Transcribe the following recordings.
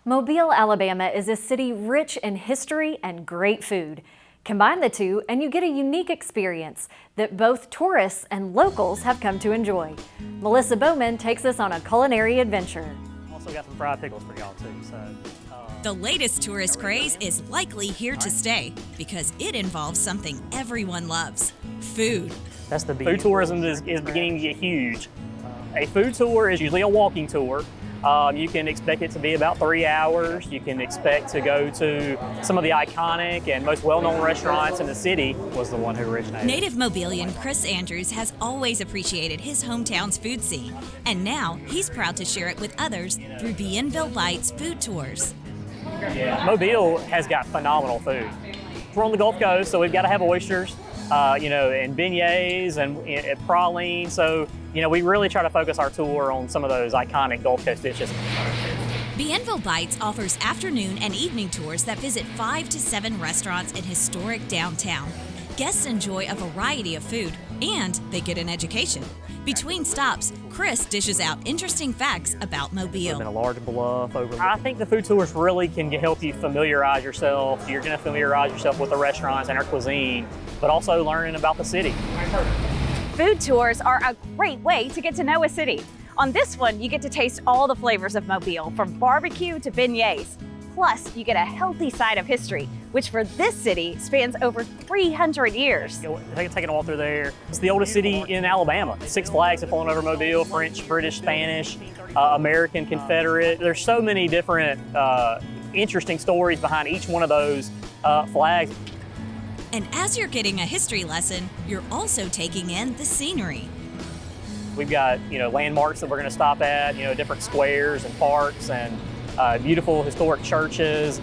Mobile, Alabama is a city rich in history and great food. Combine the two and you get a unique experience that both tourists and locals have come to enjoy. Melissa Bowman takes us on a culinary adventure. Also got some fried pickles for y'all too. The latest tourist craze is likely here to stay because it involves something everyone loves: food. That's the food tourism is beginning to get huge. A food tour is usually a walking tour. You can expect it to be about 3 hours. You can expect to go to some of the iconic and most well-known restaurants in the city. Was the one who originated. Native Mobilian Chris Andrews has always appreciated his hometown's food scene, and now he's proud to share it with others through Bienville Bites Food Tours. Mobile has got phenomenal food. We're on the Gulf Coast, so we've got to have oysters, and beignets and praline. So, we really try to focus our tour on some of those iconic Gulf Coast dishes. Bienville Bites offers afternoon and evening tours that visit 5 to 7 restaurants in historic downtown. Guests enjoy a variety of food, and they get an education. Between stops, Chris dishes out interesting facts about Mobile. In a large bluff over. I think the food tours really can help you familiarize yourself. You're going to familiarize yourself with the restaurants and our cuisine, but also learning about the city. Food tours are a great way to get to know a city. On this one, you get to taste all the flavors of Mobile, from barbecue to beignets. Plus, you get a healthy side of history, which for this city spans over 300 years. Taking a walk through there. It's the oldest city in Alabama. Six Flags have flown over Mobile: French, British, Spanish, American, Confederate. There's so many different interesting stories behind each one of those flags. And as you're getting a history lesson, you're also taking in the scenery. We've got, landmarks that we're going to stop at, different squares and parks and beautiful historic churches.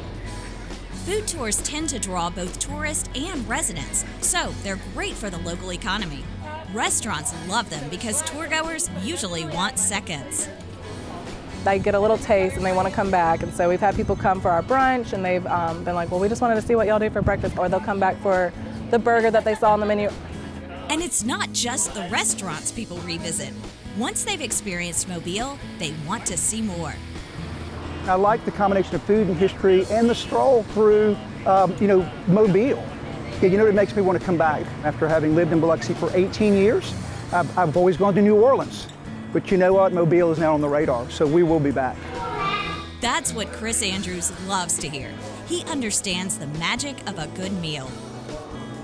Food tours tend to draw both tourists and residents, so they're great for the local economy. Restaurants love them because tourgoers usually want seconds. They get a little taste and they want to come back, and so we've had people come for our brunch and they've been like, well, we just wanted to see what y'all do for breakfast, or they'll come back for the burger that they saw on the menu. And it's not just the restaurants people revisit. Once they've experienced Mobile, they want to see more. I like the combination of food and history and the stroll through, Mobile. It makes me want to come back. After having lived in Biloxi for 18 years, I've always gone to New Orleans. But you know what? Mobile is now on the radar, so we will be back. That's what Chris Andrews loves to hear. He understands the magic of a good meal.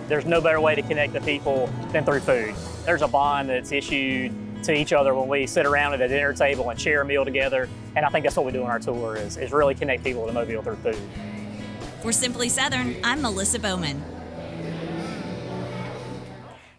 There's no better way to connect to people than through food. There's a bond that's issued to each other when we sit around at a dinner table and share a meal together, and I think that's what we do on our tour is really connect people to Mobile through food. For Simply Southern, I'm Melissa Bowman.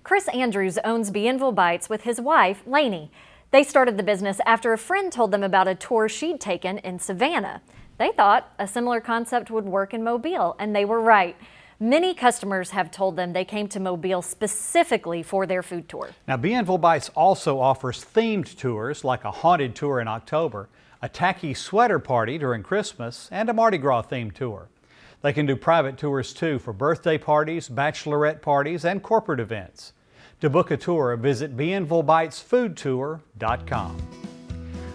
Chris Andrews owns Bienville Bites with his wife, Lainey. They started the business after a friend told them about a tour she'd taken in Savannah. They thought a similar concept would work in Mobile, and they were right. Many customers have told them they came to Mobile specifically for their food tour. Now, Bienville Bites also offers themed tours like a haunted tour in October, a tacky sweater party during Christmas, and a Mardi Gras themed tour. They can do private tours too for birthday parties, bachelorette parties, and corporate events. To book a tour, visit bienvillebitesfoodtour.com.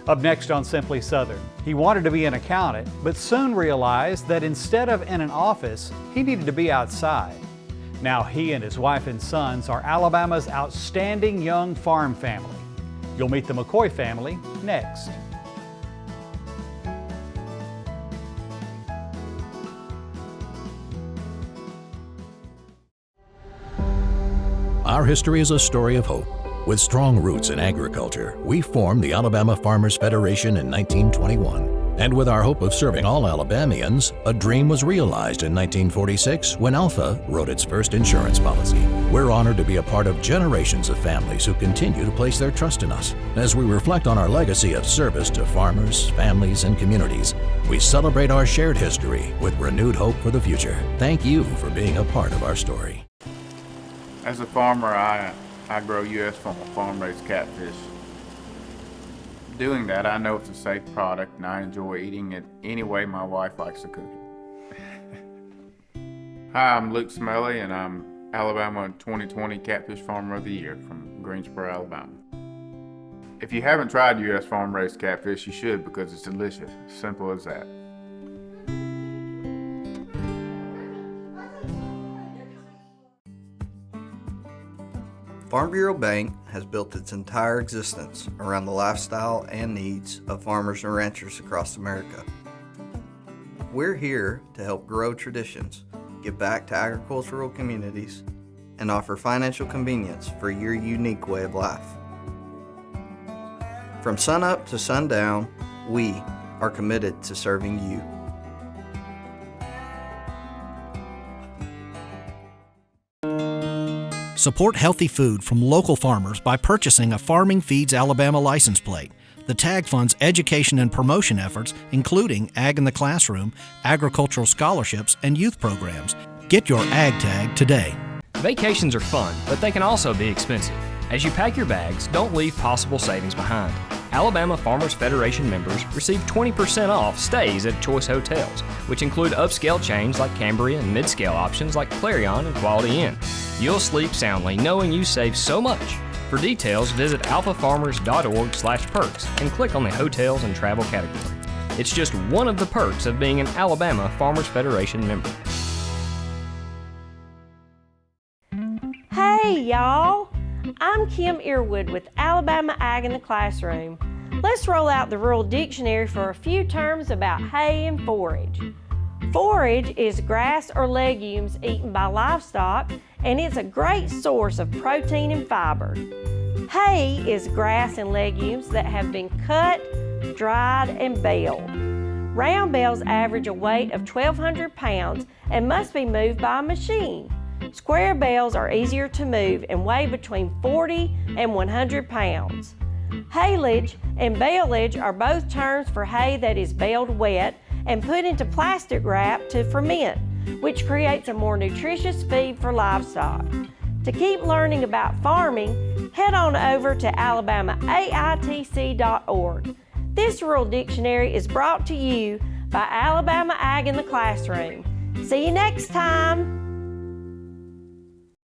Up next on Simply Southern, he wanted to be an accountant, but soon realized that instead of in an office, he needed to be outside. Now he and his wife and sons are Alabama's outstanding young farm family. You'll meet the McCoy family next. Our history is a story of hope. With strong roots in agriculture, we formed the Alabama Farmers Federation in 1921. And with our hope of serving all Alabamians, a dream was realized in 1946 when Alpha wrote its first insurance policy. We're honored to be a part of generations of families who continue to place their trust in us. As we reflect on our legacy of service to farmers, families, and communities, we celebrate our shared history with renewed hope for the future. Thank you for being a part of our story. As a farmer, I grow U.S. farm-raised catfish. Doing that, I know it's a safe product and I enjoy eating it any way my wife likes to cook it. Hi, I'm Luke Smelly and I'm Alabama 2020 Catfish Farmer of the Year from Greensboro, Alabama. If you haven't tried U.S. farm-raised catfish, you should because it's delicious. Simple as that. Farm Bureau Bank has built its entire existence around the lifestyle and needs of farmers and ranchers across America. We're here to help grow traditions, give back to agricultural communities, and offer financial convenience for your unique way of life. From sunup to sundown, we are committed to serving you. Support healthy food from local farmers by purchasing a Farming Feeds Alabama license plate. The tag funds education and promotion efforts, including Ag in the Classroom, agricultural scholarships, and youth programs. Get your Ag tag today. Vacations are fun, but they can also be expensive. As you pack your bags, don't leave possible savings behind. Alabama Farmers Federation members receive 20% off stays at Choice Hotels, which include upscale chains like Cambria and mid-scale options like Clarion and Quality Inn. You'll sleep soundly knowing you save so much. For details, visit alphafarmers.org/perks and click on the Hotels and Travel category. It's just one of the perks of being an Alabama Farmers Federation member. Hey y'all, I'm Kim Earwood with Alabama Ag in the Classroom. Let's roll out the Rural Dictionary for a few terms about hay and forage. Forage is grass or legumes eaten by livestock, and it's a great source of protein and fiber. Hay is grass and legumes that have been cut, dried, and baled. Round bales average a weight of 1,200 pounds and must be moved by a machine. Square bales are easier to move and weigh between 40 and 100 pounds. Haylage and baleage are both terms for hay that is baled wet and put into plastic wrap to ferment, which creates a more nutritious feed for livestock. To keep learning about farming, head on over to alabamaaitc.org. This Rural Dictionary is brought to you by Alabama Ag in the Classroom. See you next time!